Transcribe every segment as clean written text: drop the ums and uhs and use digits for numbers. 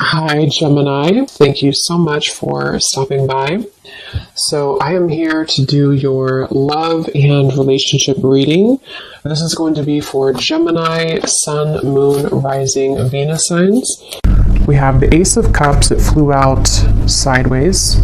Hi, Gemini. Thank you so much for stopping by. So, I am here to do your love and relationship reading. This is going to be for Gemini, Sun, Moon, Rising, Venus signs. We have the Ace of Cups. It flew out sideways.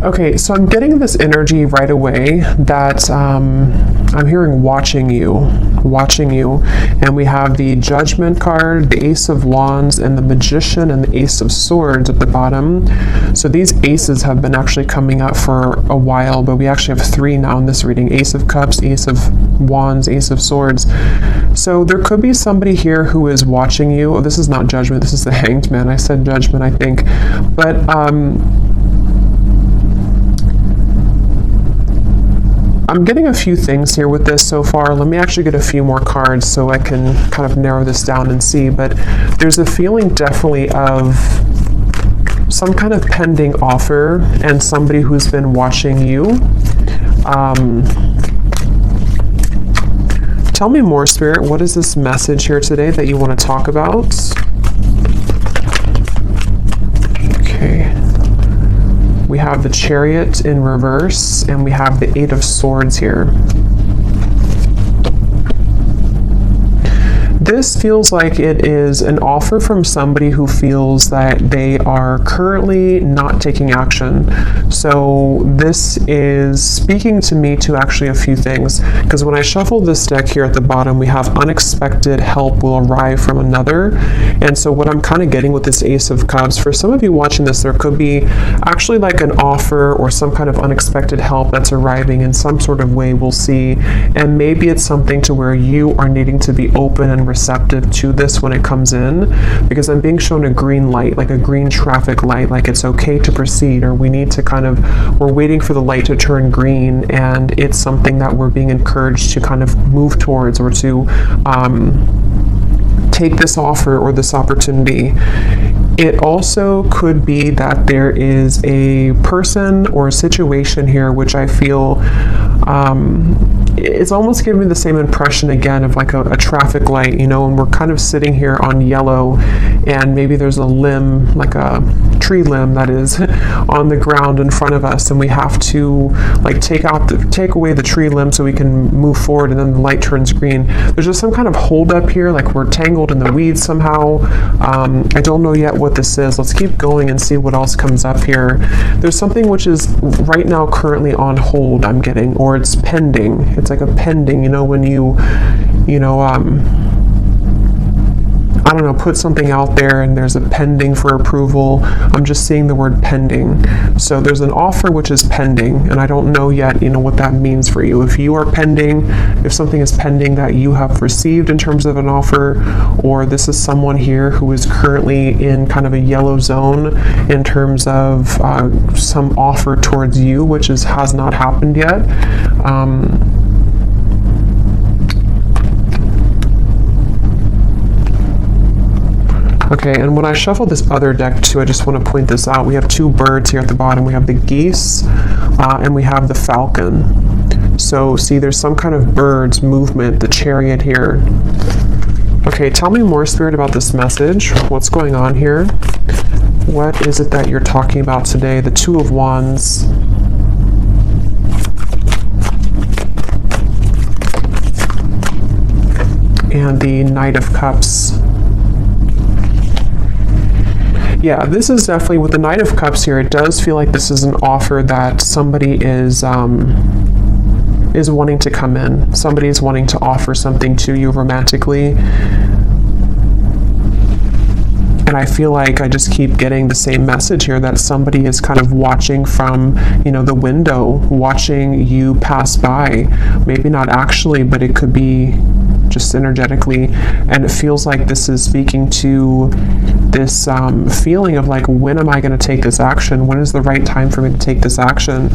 Okay, so I'm getting this energy right away that I'm hearing watching you, and we have the Judgment card, the Ace of Wands, and the Magician, and the Ace of Swords at the bottom. So these aces have been actually coming up for a while, but we actually have three now in this reading: Ace of Cups, Ace of Wands, Ace of Swords. So there could be somebody here who is watching you. Oh, this is not Judgment, this is the Hanged Man. I said Judgment, I think. But I'm getting a few things here with this so far. Let me actually get a few more cards so I can kind of narrow this down and see. But there's a feeling definitely of some kind of pending offer and somebody who's been watching you. Tell me more, Spirit. What is this message here today that you want to talk about? Okay. We have the Chariot in reverse, and we have the Eight of Swords here. This feels like it is an offer from somebody who feels that they are currently not taking action. So this is speaking to me to actually a few things, because when I shuffle this deck here at the bottom, we have unexpected help will arrive from another. And so what I'm kind of getting with this Ace of Cups, for some of you watching this, there could be actually like an offer or some kind of unexpected help that's arriving in some sort of way, we'll see. And maybe it's something to where you are needing to be open and receptive to this when it comes in, because I'm being shown a green light, like a green traffic light, like it's okay to proceed, or we need to we're waiting for the light to turn green, and it's something that we're being encouraged to kind of move towards, or to take this offer or this opportunity. It also could be that there is a person or a situation here which I feel it's almost giving me the same impression again of like a traffic light, you know, and we're kind of sitting here on yellow, and maybe there's a limb, like a tree limb that is on the ground in front of us, and we have to like take away the tree limb so we can move forward, and then the light turns green. There's just some kind of hold up here, like we're tangled in the weeds somehow. I don't know yet what this is. Let's keep going and see what else comes up here. There's something which is right now currently on hold, I'm getting, or it's pending. It's like a pending, you know, when I don't know, put something out there and there's a pending for approval. I'm just seeing the word pending. So there's an offer which is pending, and I don't know yet, you know, what that means for you. If you are pending, if something is pending that you have received in terms of an offer, or this is someone here who is currently in kind of a yellow zone in terms of some offer towards you, which has not happened yet. Okay, and when I shuffle this other deck too, I just want to point this out. We have two birds here at the bottom. We have the geese and we have the falcon. So see, there's some kind of birds movement, the Chariot here. Okay, tell me more, Spirit, about this message. What's going on here? What is it that you're talking about today? The Two of Wands. And the Knight of Cups. Yeah, this is definitely, with the Knight of Cups here, it does feel like this is an offer that somebody is wanting to come in. Somebody is wanting to offer something to you romantically. And I feel like I just keep getting the same message here, that somebody is kind of watching from, you know, the window, watching you pass by. Maybe not actually, but it could be just energetically. And it feels like this is speaking to this feeling of like, when am I going to take this action? When is the right time for me to take this action?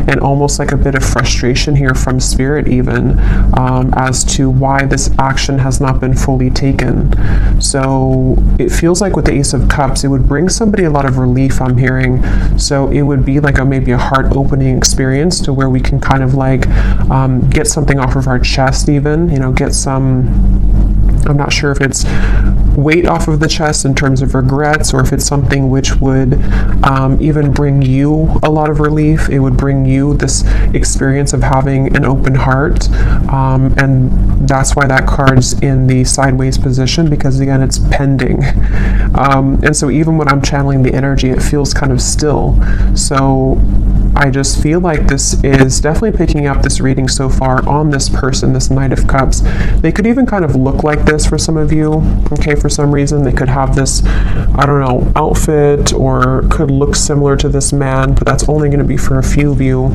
And almost like a bit of frustration here from Spirit even, as to why this action has not been fully taken. So it feels like with the Ace of Cups, it would bring somebody a lot of relief, I'm hearing. So it would be like maybe a heart-opening experience to where we can kind of like get something off of our chest even, you know, get some I'm not sure if it's weight off of the chest in terms of regrets, or if it's something which would even bring you a lot of relief. It would bring you this experience of having an open heart, and that's why that card's in the sideways position, because again, it's pending. And so even when I'm channeling the energy, it feels kind of still. So I just feel like this is definitely picking up this reading so far on this person, this Knight of Cups. They could even kind of look like this for some of you, okay, for some reason. They could have this, I don't know, outfit, or could look similar to this man, but that's only going to be for a few of you.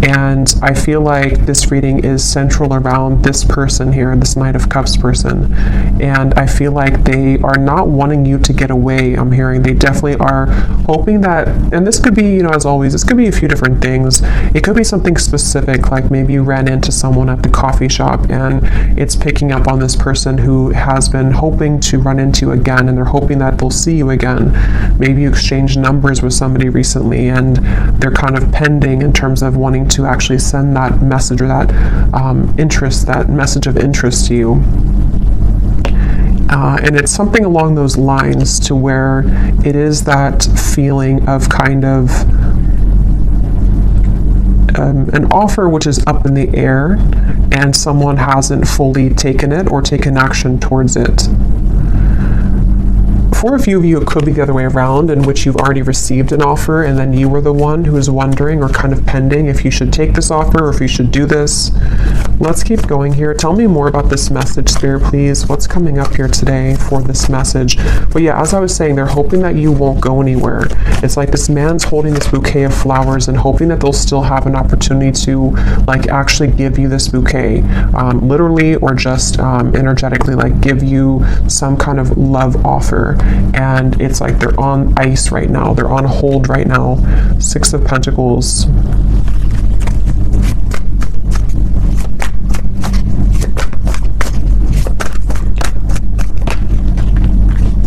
And I feel like this reading is central around this person here, this Knight of Cups person. And I feel like they are not wanting you to get away. I'm hearing they definitely are hoping that, and this could be, you know, as always, this could be a few different things. It could be something specific, like maybe you ran into someone at the coffee shop and it's picking up on this person who has been hoping to run into you again, and they're hoping that they'll see you again. Maybe you exchanged numbers with somebody recently and they're kind of pending in terms of wanting to actually send that message, or that interest, that message of interest to you. And it's something along those lines, to where it is that feeling of kind of an offer which is up in the air, and someone hasn't fully taken it or taken action towards it. For a few of you, it could be the other way around, in which you've already received an offer and then you were the one who is wondering or kind of pending if you should take this offer or if you should do this. Let's keep going here. Tell me more about this message, Spirit, please. What's coming up here today for this message? But yeah, as I was saying, they're hoping that you won't go anywhere. It's like this man's holding this bouquet of flowers and hoping that they'll still have an opportunity to like actually give you this bouquet, literally or just energetically, like give you some kind of love offer. And it's like they're on ice right now. They're on hold right now. Six of Pentacles.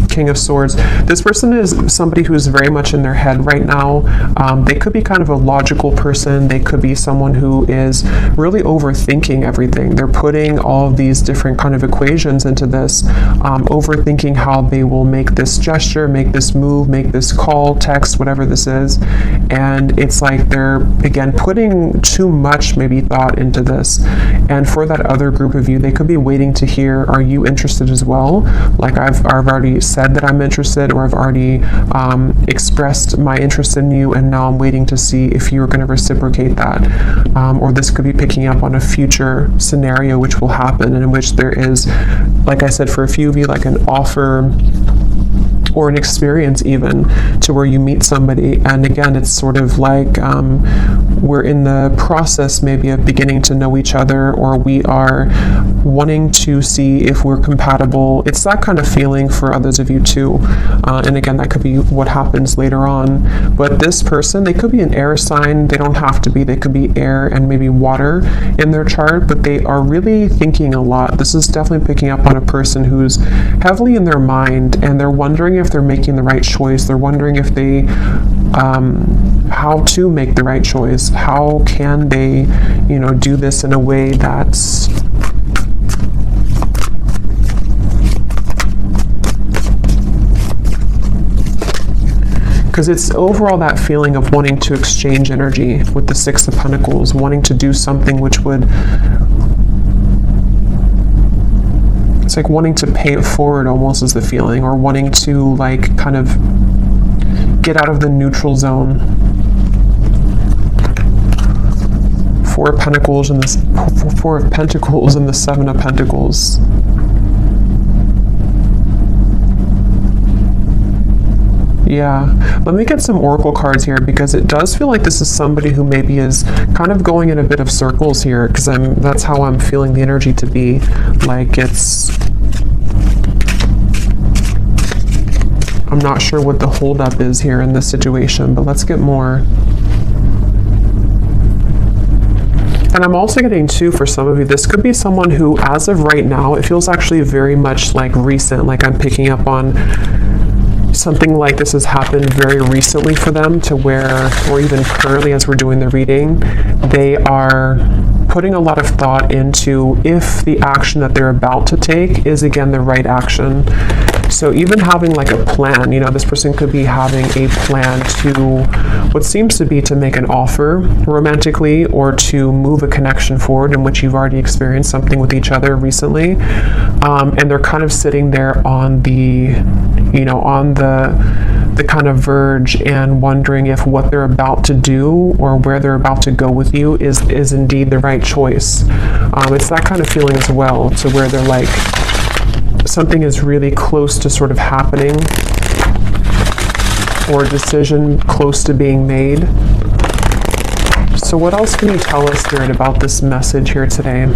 King of Swords. This person is somebody who's very much in their head right now. They could be kind of a logical person. They could be someone who is really overthinking everything. They're putting all of these different kind of equations into this, overthinking how they will make this gesture, make this move, make this call, text, whatever this is. And it's like they're, again, putting too much maybe thought into this. And for that other group of you, they could be waiting to hear, are you interested as well? Like I've already said that I'm interested, or I've already expressed my interest in you, and now I'm waiting to see if you're going to reciprocate that. Or this could be picking up on a future scenario which will happen, in which there is, like I said, for a few of you, like an offer or an experience even, to where you meet somebody, and again, it's sort of like we're in the process maybe of beginning to know each other, or we are wanting to see if we're compatible. It's that kind of feeling for others of you too. And again, that could be what happens later on. But this person, they could be an air sign. They don't have to be. They could be air and maybe water in their chart, but they are really thinking a lot. This is definitely picking up on a person who's heavily in their mind, and they're wondering if they're making the right choice. They're wondering if they, how to make the right choice. How can they, you know, do this in a way that's because it's overall that feeling of wanting to exchange energy with the Six of Pentacles, wanting to do something which would, it's like wanting to pay it forward almost is the feeling, or wanting to like kind of get out of the neutral zone. Four of Pentacles and this Four of Pentacles and the Seven of Pentacles. Yeah, let me get some oracle cards here, because it does feel like this is somebody who maybe is kind of going in a bit of circles here, because that's how I'm feeling the energy to be. Like I'm not sure what the holdup is here in this situation, but let's get more. And I'm also getting too, for some of you, this could be someone who, as of right now, it feels actually very much like recent, like I'm picking up on something like this has happened very recently for them, to where, or even currently as we're doing the reading, they are putting a lot of thought into if the action that they're about to take is, again, the right action. So even having like a plan, you know, this person could be having a plan to what seems to be to make an offer romantically, or to move a connection forward in which you've already experienced something with each other recently. And they're kind of sitting there on the, you know, on the kind of verge and wondering if what they're about to do or where they're about to go with you is indeed the right choice. It's that kind of feeling as well, to where they're like, something is really close to sort of happening, or a decision close to being made. So what else can you tell us, Spirit, about this message here today?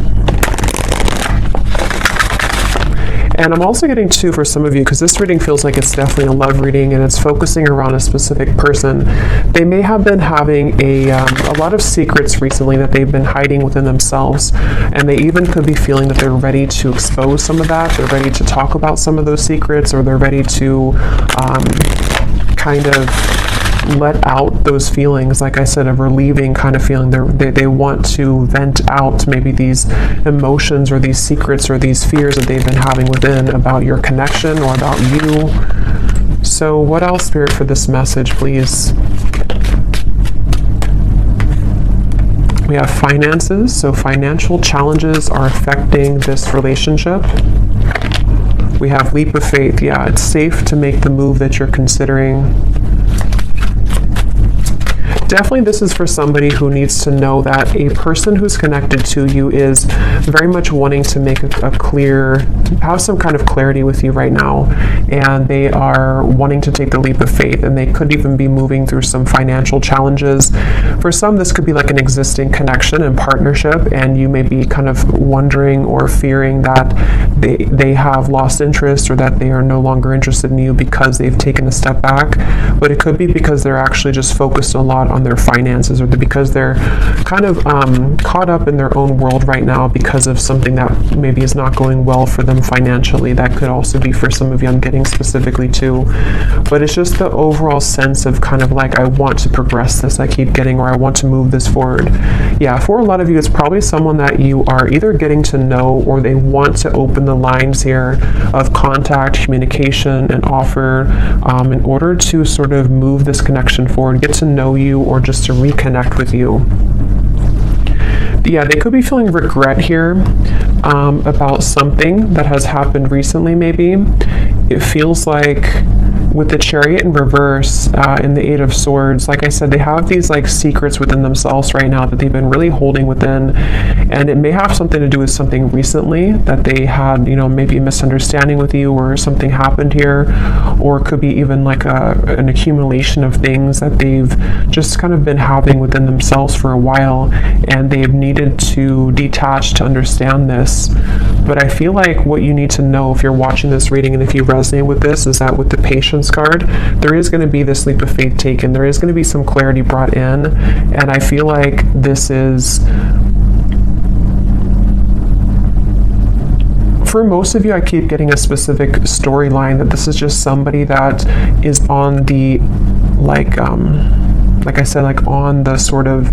And I'm also getting two for some of you, because this reading feels like it's definitely a love reading and it's focusing around a specific person. They may have been having a lot of secrets recently that they've been hiding within themselves, and they even could be feeling that they're ready to expose some of that. They're ready to talk about some of those secrets, or they're ready to kind of let out those feelings, like I said, of relieving kind of feeling. They want to vent out maybe these emotions or these secrets or these fears that they've been having within about your connection or about you. So what else, Spirit, for this message, please? We have finances, so financial challenges are affecting this relationship. We have leap of faith. Yeah, it's safe to make the move that you're considering. Definitely this is for somebody who needs to know that a person who's connected to you is very much wanting to make have some kind of clarity with you right now, and they are wanting to take the leap of faith, and they could even be moving through some financial challenges. For some, this could be like an existing connection and partnership, and you may be kind of wondering or fearing that they have lost interest, or that they are no longer interested in you because they've taken a step back. But it could be because they're actually just focused a lot on their finances, or because they're kind of caught up in their own world right now because of something that maybe is not going well for them financially. That could also be for some of you, I'm getting specifically too. But it's just the overall sense of kind of like, I want to progress this, I keep getting, or I want to move this forward. Yeah, for a lot of you, it's probably someone that you are either getting to know, or they want to open the lines here of contact, communication, and offer in order to sort of move this connection forward, get to know you, or just to reconnect with you. Yeah, they could be feeling regret here about something that has happened recently, maybe. It feels like with the Chariot in reverse and the Eight of Swords, like I said, they have these like secrets within themselves right now that they've been really holding within, and it may have something to do with something recently that they had, you know, maybe a misunderstanding with you, or something happened here, or it could be even like an accumulation of things that they've just kind of been having within themselves for a while, and they've needed to detach to understand this. But I feel like what you need to know, if you're watching this reading and if you resonate with this, is that with the Patience card, there is going to be this leap of faith taken. There is going to be some clarity brought in, and I feel like this is, for most of you, I keep getting a specific storyline that this is just somebody that is on the, like I said, like on the sort of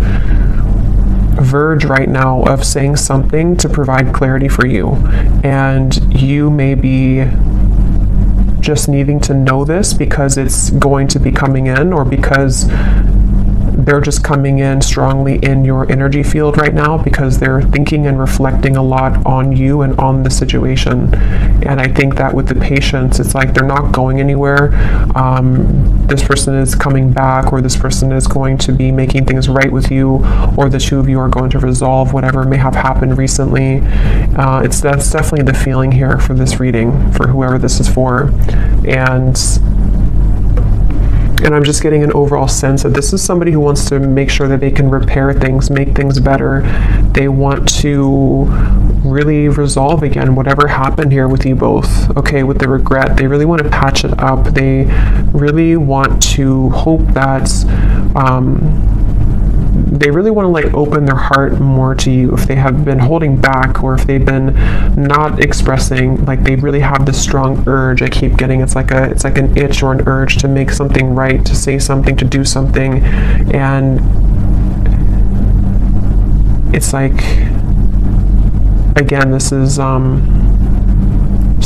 verge right now of saying something to provide clarity for you, and you may be just needing to know this because it's going to be coming in, or because they're just coming in strongly in your energy field right now, because they're thinking and reflecting a lot on you and on the situation. And I think that with the Patience, it's like they're not going anywhere. This person is coming back, or this person is going to be making things right with you, or the two of you are going to resolve whatever may have happened recently. That's definitely the feeling here for this reading, for whoever this is for. And I'm just getting an overall sense that this is somebody who wants to make sure that they can repair things, make things better. They want to really resolve again whatever happened here with you both. Okay, with the regret, they really want to patch it up. They really want to hope that they really want to like open their heart more to you if they have been holding back, or if they've been not expressing. Like they really have this strong urge. I keep getting it's like an itch or an urge to make something right, to say something, to do something, and it's like, again, this is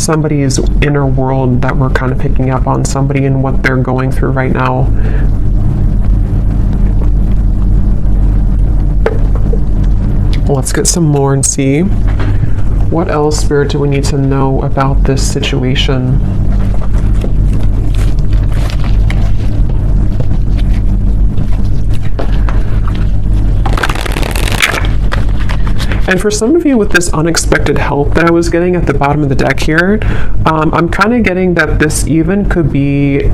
somebody's inner world that we're kind of picking up on, somebody and what they're going through right now. Let's get some more and see what else, Spirit, do we need to know about this situation. And for some of you, with this unexpected help that I was getting at the bottom of the deck here, I'm kind of getting that this even could be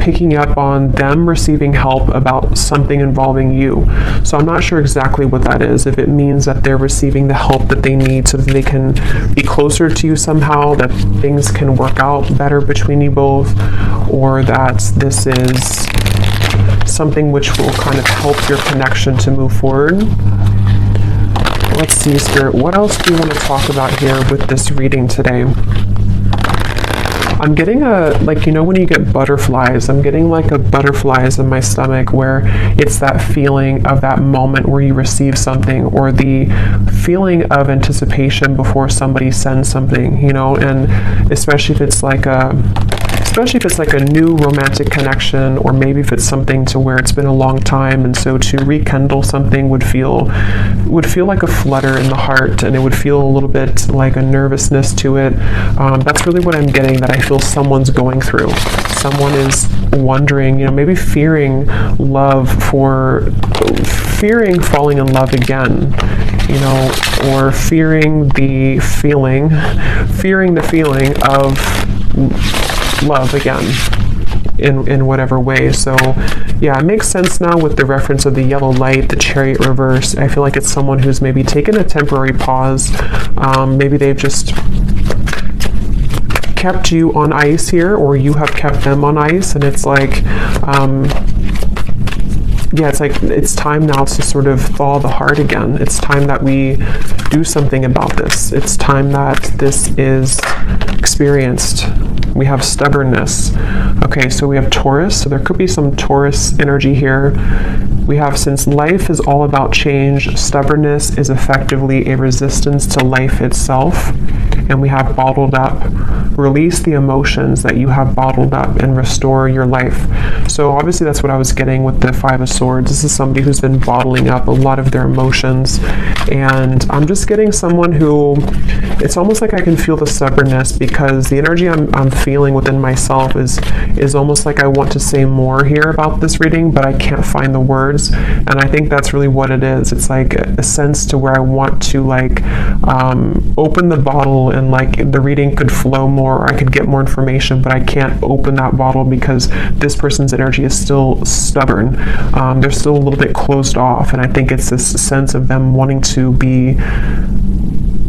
picking up on them receiving help about something involving you. So I'm not sure exactly what that is. If it means that they're receiving the help that they need so that they can be closer to you somehow, that things can work out better between you both, or that this is something which will kind of help your connection to move forward. Let's see, Spirit, what else do you want to talk about here with this reading today? I'm getting like, you know, when you get butterflies, I'm getting like a butterflies in my stomach, where it's that feeling of that moment where you receive something, or the feeling of anticipation before somebody sends something, you know, and especially if it's like a new romantic connection, or maybe if it's something to where it's been a long time, and so to rekindle something would feel like a flutter in the heart, and it would feel a little bit like a nervousness to it. That's really what I'm getting, that I feel someone's going through. Someone is wondering, you know, maybe fearing falling in love again, you know, or fearing the feeling of love again in whatever way. So yeah, it makes sense now with the reference of the yellow light, the Chariot reverse. I feel like it's someone who's maybe taken a temporary pause. Maybe they've just kept you on ice here, or you have kept them on ice, and it's like yeah, it's like it's time now to sort of thaw the heart again. It's time that we do something about this. It's time that this is experienced. We have stubbornness. Okay, so we have Taurus, so there could be some Taurus energy here. We have, since life is all about change, stubbornness is effectively a resistance to life itself. And we have bottled up. Release the emotions that you have bottled up and restore your life. So obviously that's what I was getting with the Five of Swords. This is somebody who's been bottling up a lot of their emotions. And I'm just getting someone who, it's almost like I can feel the stubbornness, because the energy I'm feeling within myself is almost like I want to say more here about this reading, but I can't find the words. And I think that's really what it is. It's like a sense to where I want to like open the bottle, and like the reading could flow more, or I could get more information, but I can't open that bottle because this person's energy is still stubborn. They're still a little bit closed off, and I think it's this sense of them wanting to be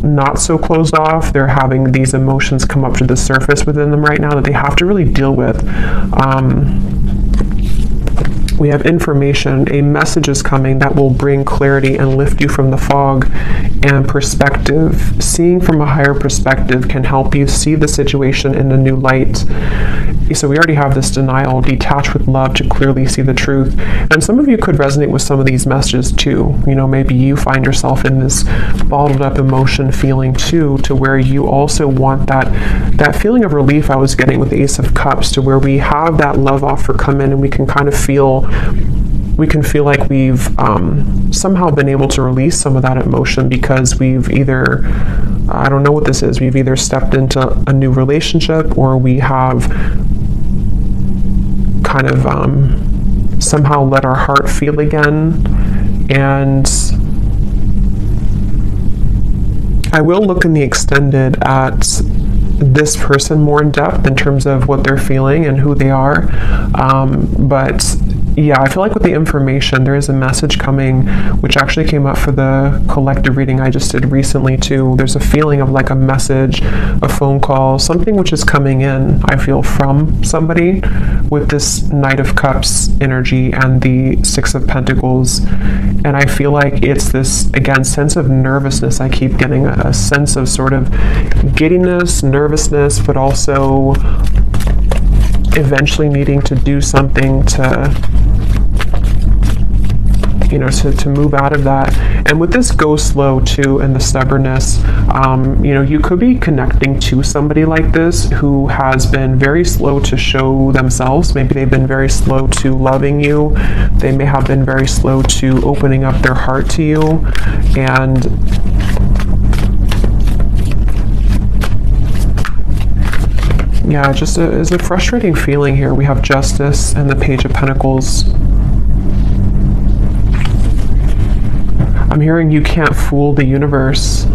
not so closed off. They're having these emotions come up to the surface within them right now that they have to really deal with. We have information, a message is coming that will bring clarity and lift you from the fog, and perspective. Seeing from a higher perspective can help you see the situation in a new light. So we already have this denial, detach with love to clearly see the truth. And some of you could resonate with some of these messages too. You know, maybe you find yourself in this bottled up emotion feeling too, to where you also want that feeling of relief I was getting with the Ace of Cups, to where we have that love offer come in, and we can kind of feel like we've somehow been able to release some of that emotion, because we've either, I don't know what this is, we've either stepped into a new relationship, or we have kind of somehow let our heart feel again. And I will look in the extended at this person more in depth in terms of what they're feeling and who they are. But yeah, I feel like with the information, there is a message coming, which actually came up for the collective reading I just did recently too. There's a feeling of like a message, a phone call, something which is coming in, I feel, from somebody with this Knight of Cups energy and the Six of Pentacles. And I feel like it's this, again, sense of nervousness. I keep getting a sense of sort of giddiness, nervousness, but also eventually needing to do something to, you know, to move out of that. And with this go slow too, and the stubbornness, you know, you could be connecting to somebody like this who has been very slow to show themselves. Maybe they've been very slow to loving you. They may have been very slow to opening up their heart to you. And yeah, just is a frustrating feeling here. We have Justice and the Page of Pentacles. I'm hearing you can't fool the universe.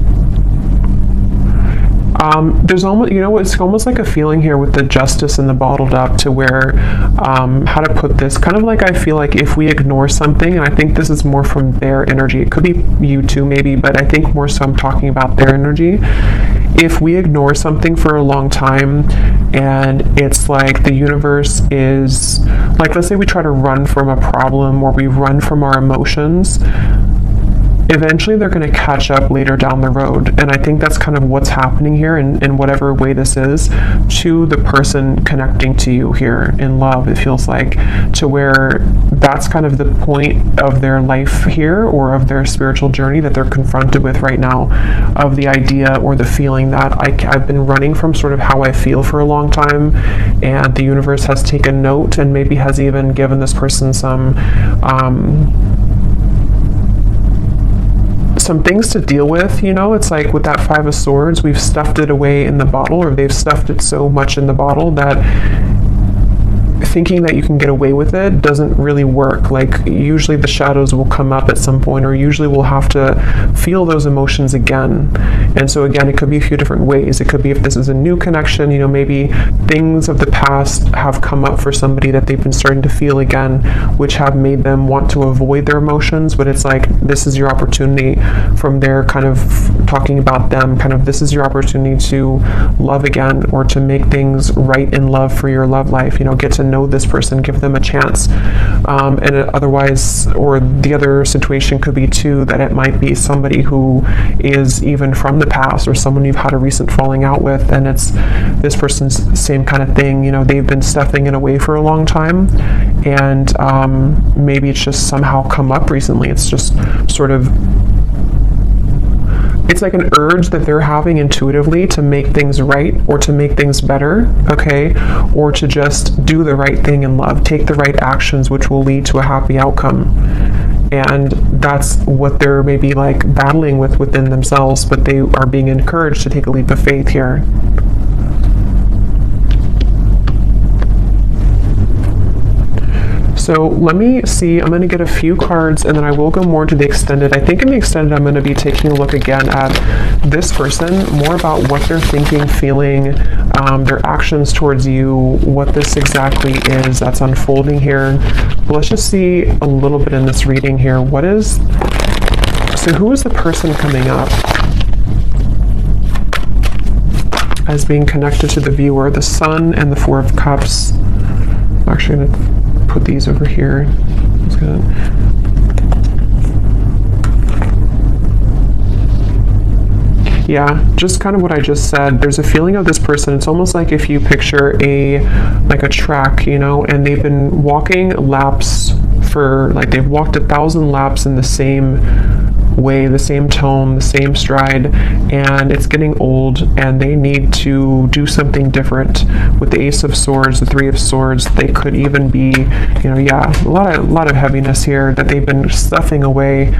There's almost, you know, it's almost like a feeling here with the Justice and the bottled up, to where, how to put this, kind of like, I feel like if we ignore something, and I think this is more from their energy, it could be you too maybe, but I think more so I'm talking about their energy. If we ignore something for a long time, and it's like the universe is, like, let's say we try to run from a problem, or we run from our emotions, eventually they're going to catch up later down the road. And I think that's kind of what's happening here, in whatever way this is, to the person connecting to you here in love. It feels like, to where that's kind of the point of their life here, or of their spiritual journey that they're confronted with right now, of the idea or the feeling that I've been running from sort of how I feel for a long time, and the universe has taken note and maybe has even given this person some things to deal with. You know, it's like with that Five of Swords, we've stuffed it away in the bottle, or they've stuffed it so much in the bottle that thinking that you can get away with it doesn't really work. Like, usually the shadows will come up at some point, or usually we'll have to feel those emotions again. And so again, it could be a few different ways. It could be, if this is a new connection, you know, maybe things of the past have come up for somebody that they've been starting to feel again, which have made them want to avoid their emotions. But it's like, this is your opportunity, from their kind of talking about them, kind of, this is your opportunity to love again, or to make things right in love for your love life. You know, get to know this person, give them a chance. And otherwise, or the other situation could be too, that it might be somebody who is even from the past, or someone you've had a recent falling out with, and it's this person's same kind of thing. You know, they've been stuffing it away for a long time, and maybe it's just somehow come up recently. It's just sort of, it's like an urge that they're having intuitively to make things right, or to make things better, okay? Or to just do the right thing in love, take the right actions, which will lead to a happy outcome. And that's what they're maybe like battling with within themselves, but they are being encouraged to take a leap of faith here. So let me see, I'm going to get a few cards, and then I will go more to the extended. I think in the extended, I'm going to be taking a look again at this person, more about what they're thinking, feeling, their actions towards you, what this exactly is that's unfolding here. But let's just see a little bit in this reading here. So who is the person coming up as being connected to the viewer? The Sun and the Four of Cups. I'm actually going to put these over here. Yeah, just kind of what I just said. There's a feeling of this person. It's almost like if you picture like a track, you know, and they've been walking laps for, like, they've walked 1,000 laps in the same way, the same tone, the same stride, and it's getting old, and they need to do something different. With the Ace of Swords, the Three of Swords, they could even be, you know, yeah, a lot of heaviness here that they've been stuffing away.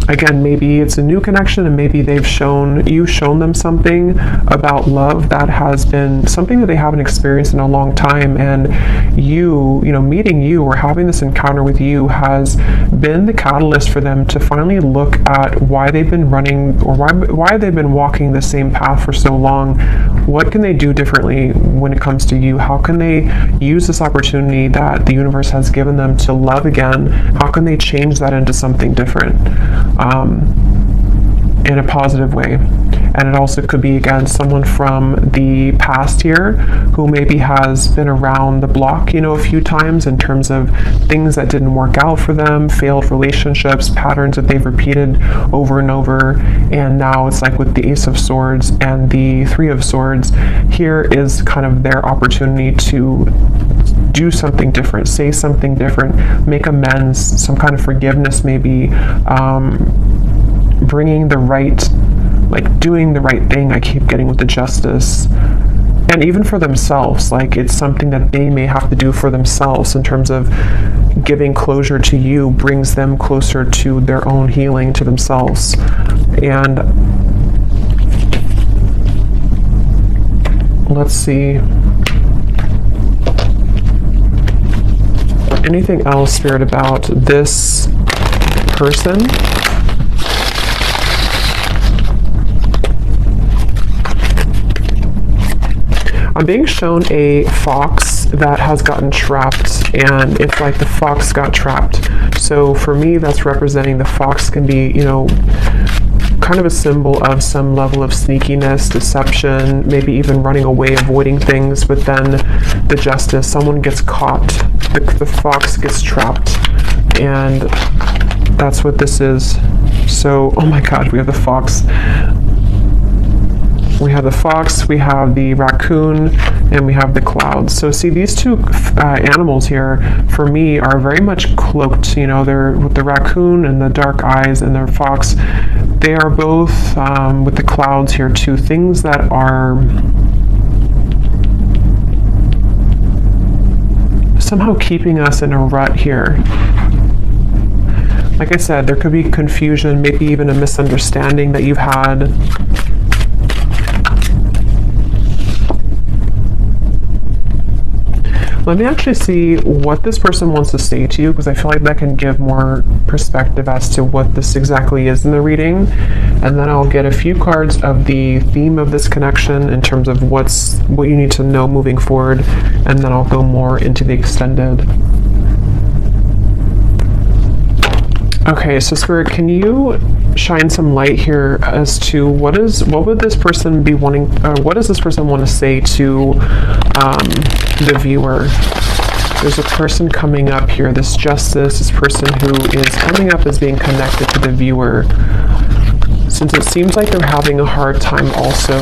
Again, maybe it's a new connection, and maybe you've shown them something about love that has been something that they haven't experienced in a long time, and you know, meeting you or having this encounter with you has been the catalyst for them to finally look at why they've been running, or why they've been walking the same path for so long. What can they do differently when it comes to you? How can they use this opportunity that the universe has given them to love again? How can they change that into something different? In a positive way. And it also could be, again, someone from the past here who maybe has been around the block, you know, a few times in terms of things that didn't work out for them, failed relationships, patterns that they've repeated over and over. And now it's like with the Ace of Swords and the Three of Swords, here is kind of their opportunity to do something different, say something different, make amends, some kind of forgiveness maybe, bringing the right, like doing the right thing. I keep getting with the Justice. And even for themselves, like it's something that they may have to do for themselves in terms of giving closure to you brings them closer to their own healing, to themselves. And let's see. Anything else, Spirit, about this person? I'm being shown a fox that has gotten trapped, and it's like the fox got trapped. So for me, that's representing the fox can be, you know, kind of a symbol of some level of sneakiness, deception, maybe even running away, avoiding things. But then the Justice, someone gets caught, the fox gets trapped, and that's what this is. So, oh my God, we have the fox. We have the fox, we have the raccoon, and we have the clouds. So see, these two animals here, for me, are very much cloaked. You know, they're with the raccoon and the dark eyes, and their fox. They are both, with the clouds here too, things that are somehow keeping us in a rut here. Like I said, there could be confusion, maybe even a misunderstanding that you've had. Let me actually see what this person wants to say to you, because I feel like that can give more perspective as to what this exactly is in the reading. And then I'll get a few cards of the theme of this connection in terms of what you need to know moving forward, and then I'll go more into the extended. Okay, so Spirit, can you shine some light here as to what would this person be wanting, what does this person want to say to the viewer? There's a person coming up here, this Justice, this person who is coming up as being connected to the viewer. Since it seems like they're having a hard time also,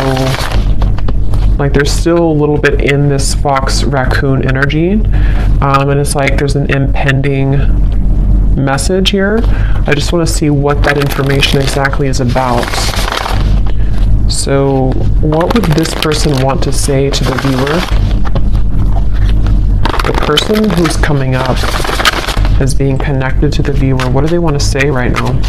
like they're still a little bit in this fox raccoon energy, and it's like there's an impending message here. I just want to see what that information exactly is about. So what would this person want to say to the viewer? The person who's coming up as being connected to the viewer, what do they want to say right now?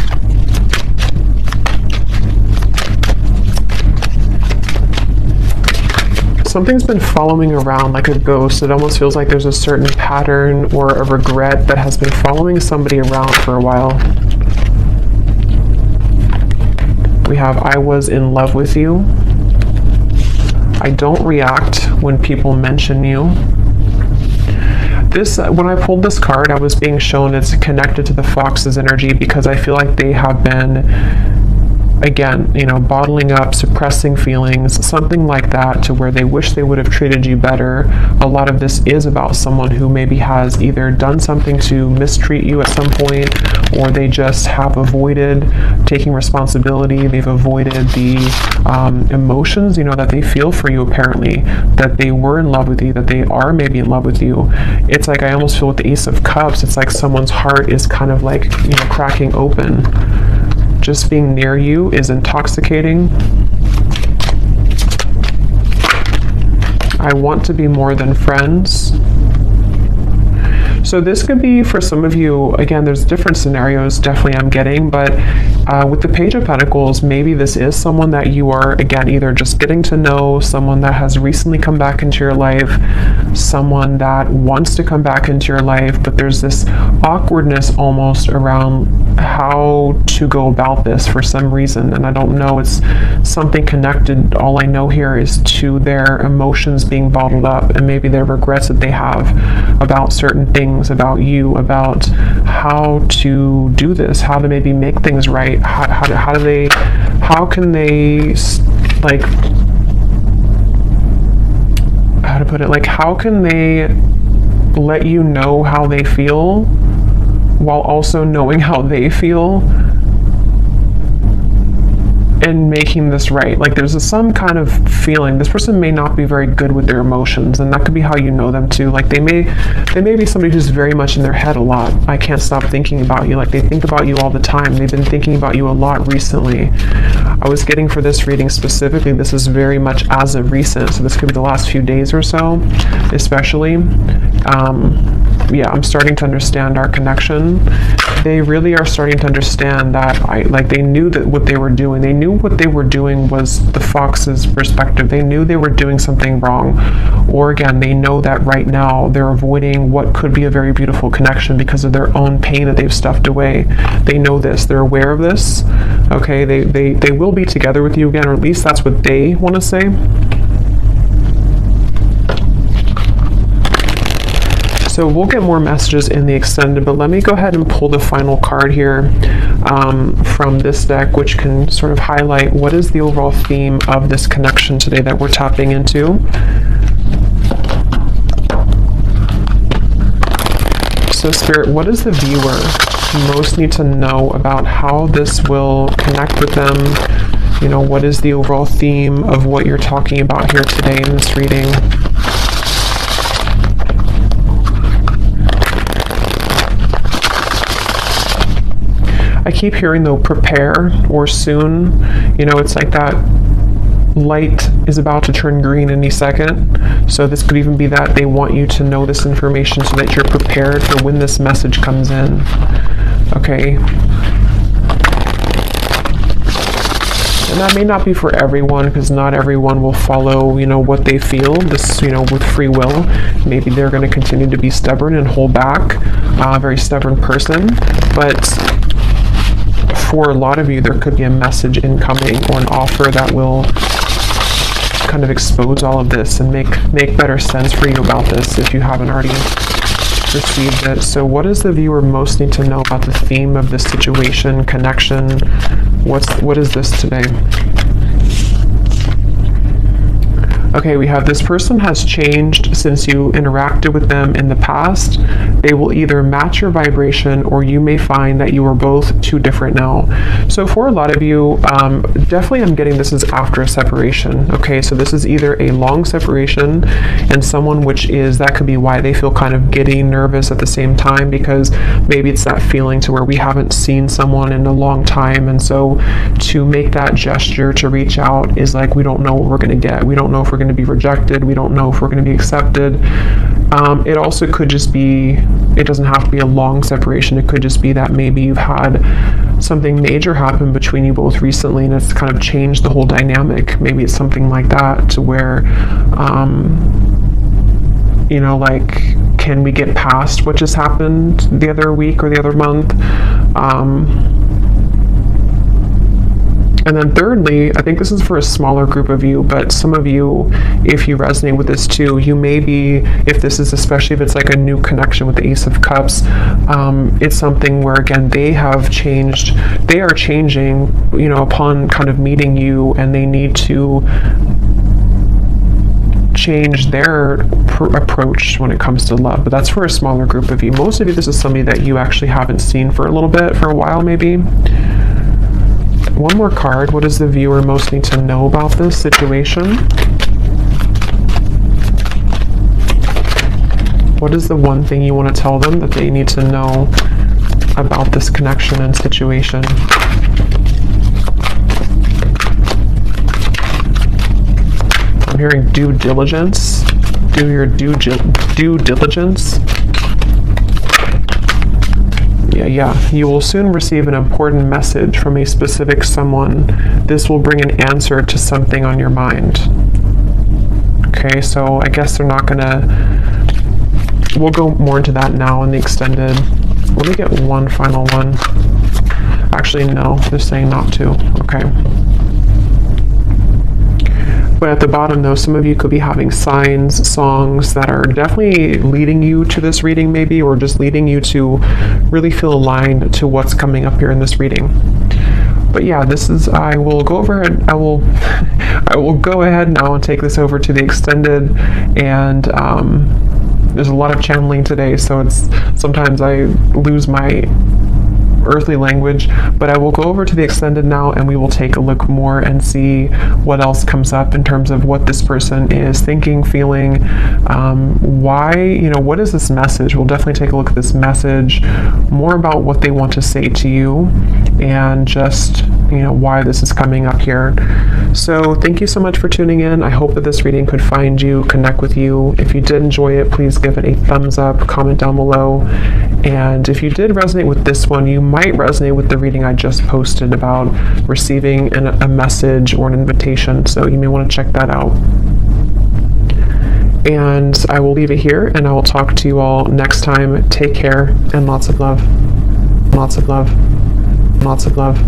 Something's been following around like a ghost. It almost feels like there's a certain pattern or a regret that has been following somebody around for a while. We have, I was in love with you. I don't react when people mention you. This, when I pulled this card, I was being shown it's connected to the fox's energy, because I feel like they have been, again, you know, bottling up, suppressing feelings, something like that, to where they wish they would have treated you better. A lot of this is about someone who maybe has either done something to mistreat you at some point, or they just have avoided taking responsibility. They've avoided the emotions, you know, that they feel for you, apparently, that they were in love with you, that they are maybe in love with you. It's like, I almost feel with the Ace of Cups, it's like someone's heart is kind of like, you know, cracking open. Just being near you is intoxicating. I want to be more than friends. So this could be for some of you, again, there's different scenarios definitely I'm getting, but with the Page of Pentacles, maybe this is someone that you are, again, either just getting to know, someone that has recently come back into your life, someone that wants to come back into your life, but there's this awkwardness almost around how to go about this for some reason, and I don't know, it's something connected. All I know here is to their emotions being bottled up, and maybe their regrets that they have about certain things, about you, about how to do this, how to maybe make things right, how can they, like, how to put it, like, how can they let you know how they feel while also knowing how they feel? and making this right. Like there's some kind of feeling. This person may not be very good with their emotions, and that could be how you know them too. Like they may be somebody who's very much in their head a lot. I can't stop thinking about you. Like they think about you all the time. They've been thinking about you a lot recently. I was getting for this reading specifically, this is very much as of recent, so this could be the last few days or so, especially. Yeah, I'm starting to understand our connection. They really are starting to understand that they knew that what they were doing. They knew what they were doing was the fox's perspective. They knew they were doing something wrong. Or again, they know that right now they're avoiding what could be a very beautiful connection because of their own pain that they've stuffed away. They know this. They're aware of this. Okay, they will be together with you again, or at least that's what they want to say. So we'll get more messages in the extended, but let me go ahead and pull the final card here from this deck, which can sort of highlight what is the overall theme of this connection today that we're tapping into. So Spirit, what does the viewer most need to know about how this will connect with them? You know, what is the overall theme of what you're talking about here today in this reading? I keep hearing though, prepare or soon. You know, it's like that light is about to turn green any second. So this could even be that they want you to know this information so that you're prepared for when this message comes in. Okay. And that may not be for everyone, because not everyone will follow, you know, what they feel, this, you know, with free will. Maybe they're going to continue to be stubborn and hold back, a very stubborn person. But for a lot of you, there could be a message incoming or an offer that will kind of expose all of this and make better sense for you about this if you haven't already received it. So what does the viewer most need to know about the theme of this situation, connection? What is this today? Okay, we have this person has changed since you interacted with them in the past. They will either match your vibration, or you may find that you are both too different now. So for a lot of you, definitely I'm getting this is after a separation. Okay, so this is either a long separation and someone that could be why they feel kind of giddy, nervous at the same time, because maybe it's that feeling to where we haven't seen someone in a long time, and so to make that gesture to reach out is like, we don't know what we're going to get. We don't know if we're going to be rejected. We don't know if we're going to be accepted. It also could just be, it doesn't have to be a long separation. It could just be that maybe you've had something major happen between you both recently, and it's kind of changed the whole dynamic. Maybe it's something like that, to where, you know, like, can we get past what just happened the other week or the other month? And then thirdly, I think this is for a smaller group of you, but some of you, if you resonate with this too, you may be, if this is, especially if it's like a new connection with the Ace of Cups, it's something where, again, they are changing, you know, upon kind of meeting you, and they need to change their approach when it comes to love. But that's for a smaller group of you. Most of you, this is somebody that you actually haven't seen for a little bit, for a while maybe. One more card. What does the viewer most need to know about this situation? What is the one thing you want to tell them that they need to know about this connection and situation? I'm hearing due diligence. Do your due diligence. Yeah. You will soon receive an important message from a specific someone. This will bring an answer to something on your mind. Okay, so I guess they're not gonna... We'll go more into that now in the extended. Let me get one final one. Actually, no, they're saying not to. Okay. But at the bottom, though, some of you could be having signs, songs that are definitely leading you to this reading, maybe, or just leading you to really feel aligned to what's coming up here in this reading. But yeah, this is, I will go over and I will go ahead now and take this over to the extended, and there's a lot of channeling today, so it's sometimes I lose my earthly language, but I will go over to the extended now and we will take a look more and see what else comes up in terms of what this person is thinking, feeling, why, what is this message? We'll definitely take a look at this message, more about what they want to say to you, and just, why this is coming up here. So thank you so much for tuning in. I hope that this reading could find you, connect with you. If you did enjoy it, please give it a thumbs up, comment down below. And if you did resonate with this one, you might resonate with the reading I just posted about receiving a message or an invitation. So you may want to check that out. And I will leave it here, and I will talk to you all next time. Take care, and lots of love. Lots of love. Lots of love.